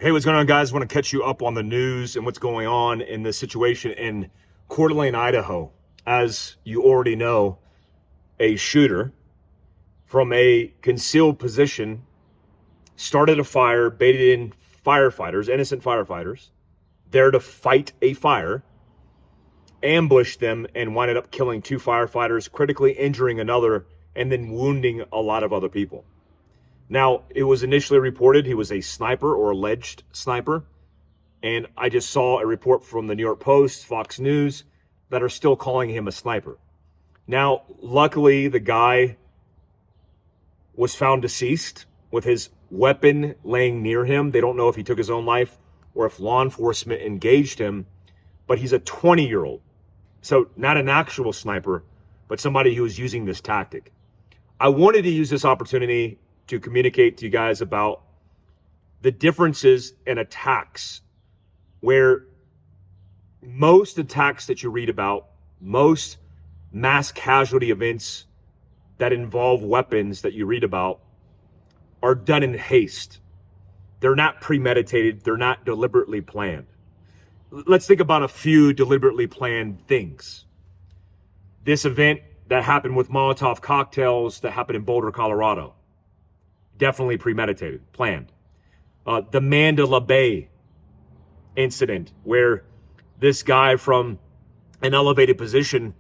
Hey, what's going on, guys? I want to catch you up on the news and what's going on in this situation in Coeur d'Alene, Idaho. As you already know, a shooter from a concealed position started a fire, baited in firefighters, innocent firefighters, there to fight a fire, ambushed them, and winded up killing 2 firefighters, critically injuring another, and then wounding a lot of other people. Now, it was initially reported he was a sniper or alleged sniper. And I just saw a report from the New York Post, Fox News, that are still calling him a sniper. Now, luckily, the guy was found deceased with his weapon laying near him. They don't know if he took his own life or if law enforcement engaged him, but he's a 20-year-old. So not an actual sniper, but somebody who was using this tactic. I wanted to use this opportunity to communicate to you guys about the differences in attacks, where most attacks that you read about, most mass casualty events that involve weapons that you read about are done in haste. They're not premeditated. They're not deliberately planned. Let's think about a few deliberately planned things. This event that happened with Molotov cocktails that happened in Boulder, Colorado. Definitely premeditated, planned. The Mandela Bay incident, where this guy from an elevated position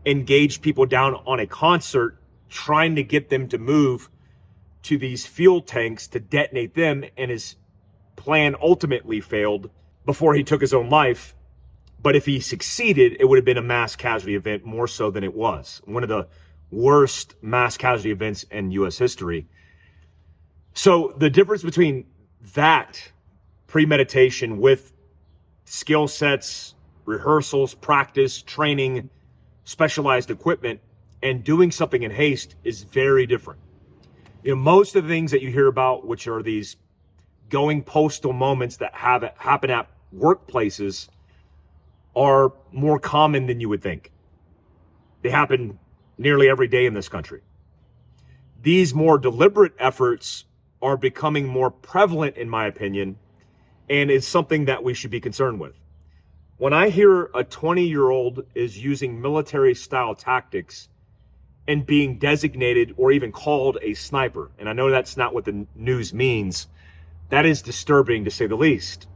engaged people down on a concert, trying to get them to move to these fuel tanks to detonate them, and his plan ultimately failed before he took his own life. But if he succeeded, it would have been a mass casualty event more so than it was. One of the worst mass casualty events in U.S. history. So the difference between that premeditation with skill sets, rehearsals, practice, training, specialized equipment, and doing something in haste is very different. You know, most of the things that you hear about, which are these going postal moments that happen at workplaces, are more common than you would think. They happen nearly every day in this country. These more deliberate efforts are becoming more prevalent, in my opinion, and is something that we should be concerned with. When I hear a 20-year-old is using military-style tactics and being designated or even called a sniper, and I know that's not what the news means, that is disturbing to say the least.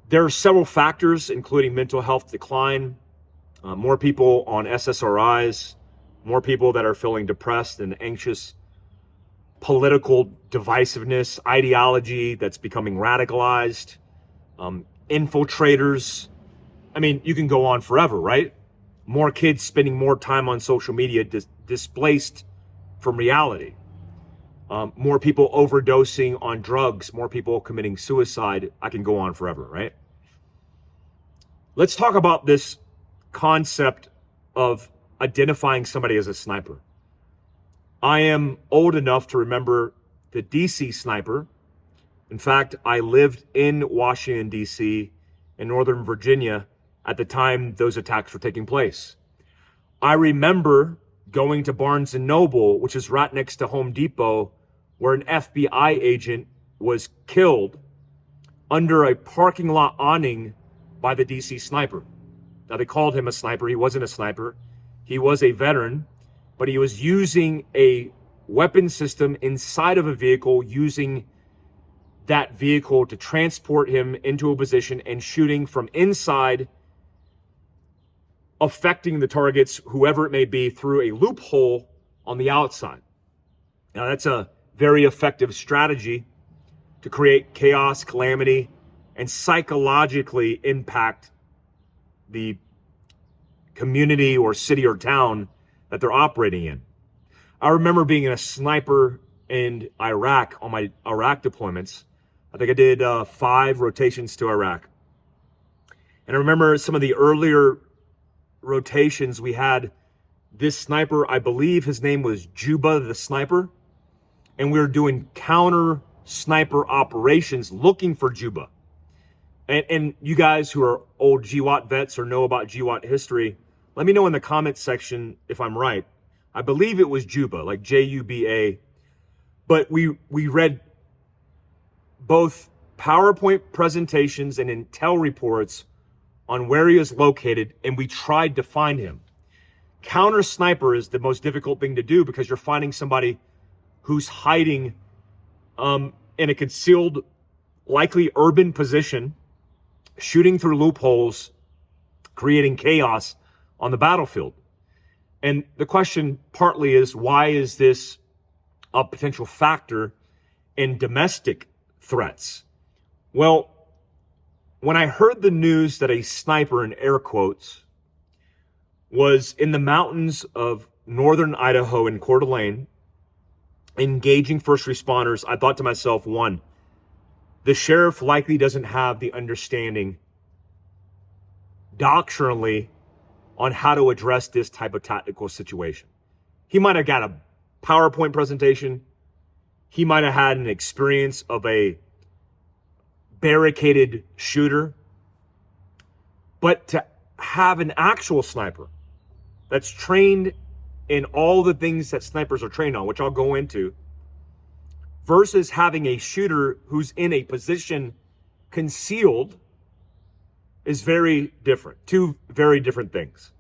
There are several factors, including mental health decline, more people on SSRIs, more people that are feeling depressed and anxious, political divisiveness, ideology that's becoming radicalized, infiltrators. I mean, you can go on forever, right? More kids spending more time on social media displaced from reality. More people overdosing on drugs, more people committing suicide. I can go on forever, right? Let's talk about this concept of identifying somebody as a sniper. I am old enough to remember the DC sniper. In fact, I lived in Washington, DC, in Northern Virginia at the time those attacks were taking place. I remember going to Barnes & Noble, which is right next to Home Depot, where an FBI agent was killed under a parking lot awning by the DC sniper. Now, they called him a sniper. He wasn't a sniper. He was a veteran, but he was using a weapon system inside of a vehicle, using that vehicle to transport him into a position and shooting from inside, affecting the targets, whoever it may be, through a loophole on the outside. Now, that's a very effective strategy to create chaos, calamity, and psychologically impact the community or city or town that they're operating in. I remember being a sniper in Iraq on my Iraq deployments. I think I did 5 rotations to Iraq. And I remember some of the earlier rotations we had this sniper, I believe his name was Juba the sniper. And we were doing counter sniper operations looking for Juba. And you guys who are old GWAT vets or know about GWAT history, let me know in the comments section if I'm right. I believe it was Juba, like Juba. But we read both PowerPoint presentations and intel reports on where he is located, and we tried to find him. Counter sniper is the most difficult thing to do because you're finding somebody who's hiding in a concealed, likely urban position, shooting through loopholes, creating chaos on the battlefield. And the question partly is, why is this a potential factor in domestic threats? Well, when I heard the news that a sniper, in air quotes, was in the mountains of northern Idaho in Coeur d'Alene, engaging first responders, I thought to myself, one, the sheriff likely doesn't have the understanding doctrinally on how to address this type of tactical situation. He might have got a PowerPoint presentation. He might have had an experience of a barricaded shooter. But to have an actual sniper that's trained in all the things that snipers are trained on, which I'll go into, versus having a shooter who's in a position concealed, is very different. Two very different things.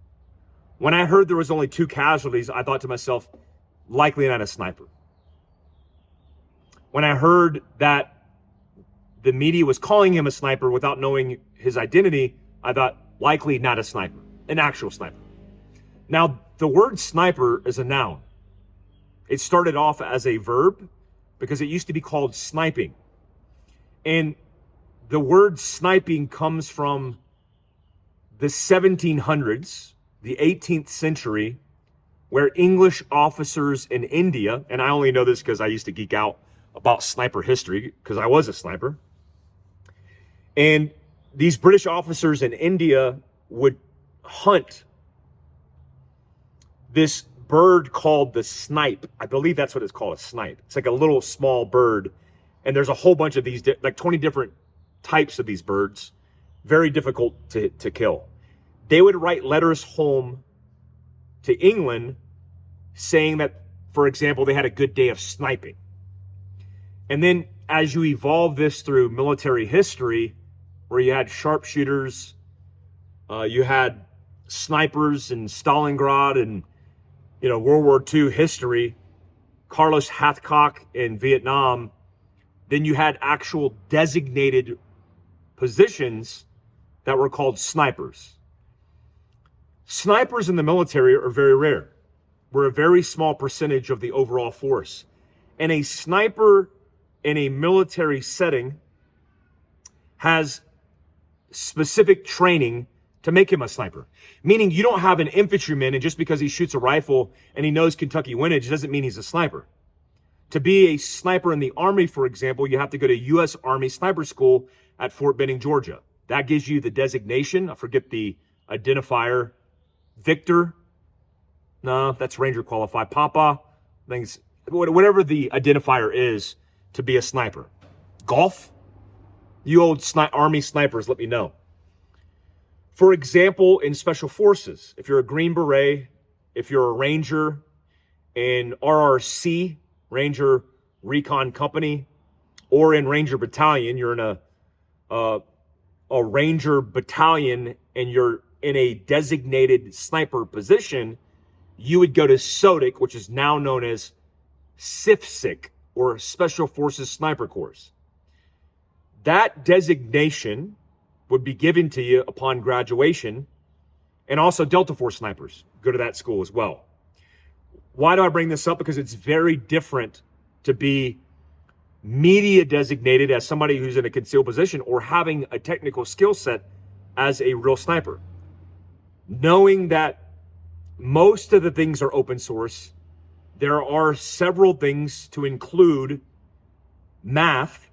When I heard there was only 2 casualties, I thought to myself, likely not a sniper. When I heard that the media was calling him a sniper without knowing his identity, I thought, likely not a sniper, an actual sniper. Now, the word sniper is a noun. It started off as a verb because it used to be called sniping. And the word sniping comes from the 1700s, the 18th century, where English officers in India, and I only know this because I used to geek out about sniper history because I was a sniper. And these British officers in India would hunt this bird called the snipe. I believe that's what it's called, a snipe. It's like a little small bird. And there's a whole bunch of these, like 20 different types of these birds. Very difficult to kill. They would write letters home to England saying that, for example, they had a good day of sniping. And then as you evolve this through military history, where you had sharpshooters, you had snipers in Stalingrad and, World War II history, Carlos Hathcock in Vietnam, then you had actual designated positions that were called snipers. Snipers in the military are very rare. We're a very small percentage of the overall force. And a sniper in a military setting has specific training to make him a sniper. Meaning you don't have an infantryman, and just because he shoots a rifle and he knows Kentucky windage doesn't mean he's a sniper. To be a sniper in the Army, for example, you have to go to U.S. Army Sniper School at Fort Benning, Georgia. That gives you the designation. I forget the identifier. Victor. No, that's Ranger qualified. Papa. Things, whatever the identifier is to be a sniper. Golf. You old Army snipers, let me know. For example, in Special Forces, if you're a Green Beret, if you're a Ranger in RRC, Ranger Recon Company, or in Ranger Battalion, you're in a Ranger Battalion and you're in a designated sniper position, you would go to SOTIC, which is now known as SIFSIC, or Special Forces Sniper Course. That designation would be given to you upon graduation, and also Delta Force snipers go to that school as well. Why do I bring this up? Because it's very different to be media designated as somebody who's in a concealed position or having a technical skill set as a real sniper. Knowing that most of the things are open source, there are several things to include math,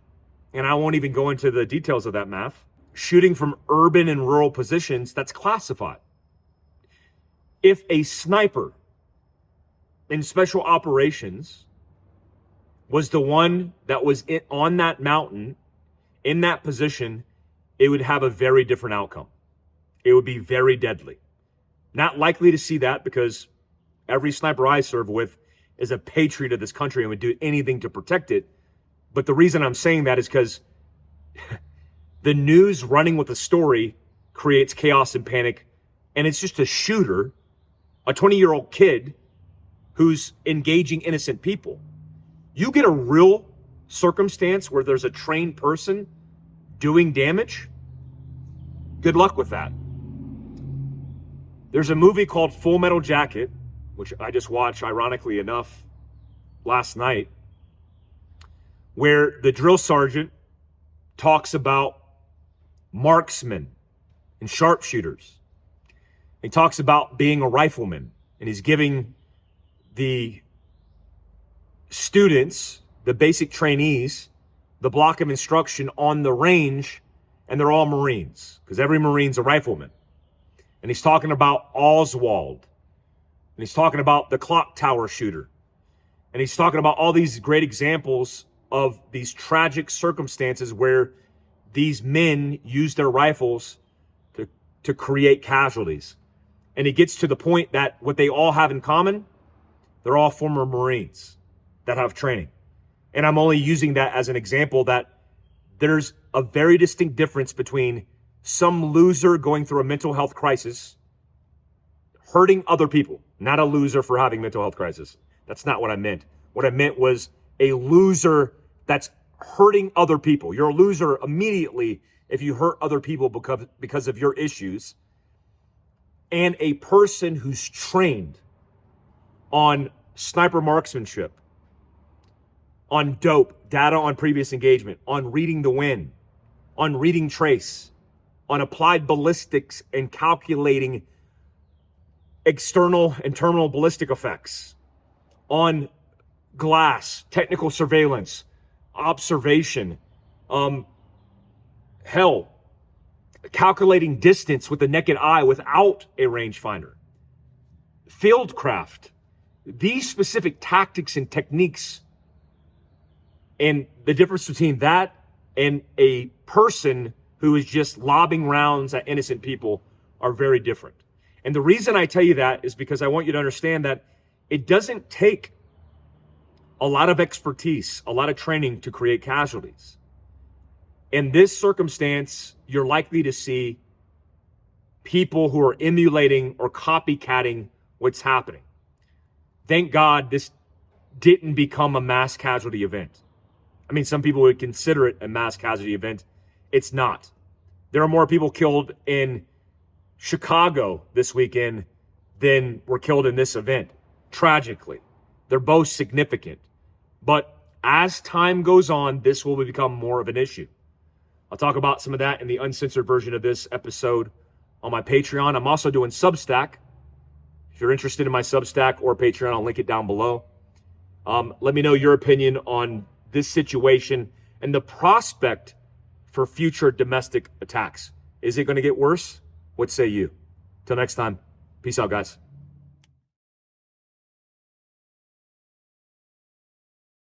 and I won't even go into the details of that math. Shooting from urban and rural positions, that's classified. If a sniper in special operations was the one that was on that mountain, in that position, it would have a very different outcome. It would be very deadly. Not likely to see that because every sniper I serve with is a patriot of this country and would do anything to protect it. But the reason I'm saying that is because The news running with the story creates chaos and panic, and it's just a shooter, a 20-year-old kid who's engaging innocent people. You get a real circumstance where there's a trained person doing damage, good luck with that. There's a movie called Full Metal Jacket, which I just watched, ironically enough, last night, where the drill sergeant talks about marksmen and sharpshooters. He talks about being a rifleman, and he's giving the students, the basic trainees, the block of instruction on the range, and they're all Marines, because every Marine's a rifleman. And he's talking about Oswald, and he's talking about the clock tower shooter, and he's talking about all these great examples of these tragic circumstances where these men use their rifles to create casualties. And he gets to the point that what they all have in common, they're all former Marines that have training. And I'm only using that as an example that there's a very distinct difference between some loser going through a mental health crisis, hurting other people, not a loser for having mental health crisis. That's not what I meant. What I meant was a loser that's hurting other people. You're a loser immediately if you hurt other people because of your issues. And a person who's trained on sniper marksmanship, on dope, data on previous engagement, on reading the wind, on reading trace, on applied ballistics and calculating external and terminal ballistic effects, on glass, technical surveillance, observation, calculating distance with the naked eye without a rangefinder, fieldcraft. These specific tactics and techniques, and the difference between that and a person who is just lobbing rounds at innocent people are very different. And the reason I tell you that is because I want you to understand that it doesn't take a lot of expertise, a lot of training to create casualties. In this circumstance, you're likely to see people who are emulating or copycatting what's happening. Thank God this didn't become a mass casualty event. I mean, some people would consider it a mass casualty event. It's not. There are more people killed in Chicago this weekend than were killed in this event, tragically. They're both significant. But as time goes on, this will become more of an issue. I'll talk about some of that in the uncensored version of this episode on my Patreon. I'm also doing Substack. If you're interested in my Substack or Patreon, I'll link it down below. Let me know your opinion on this situation and the prospect for future domestic attacks. Is it going to get worse? What say you? Till next time, peace out, guys.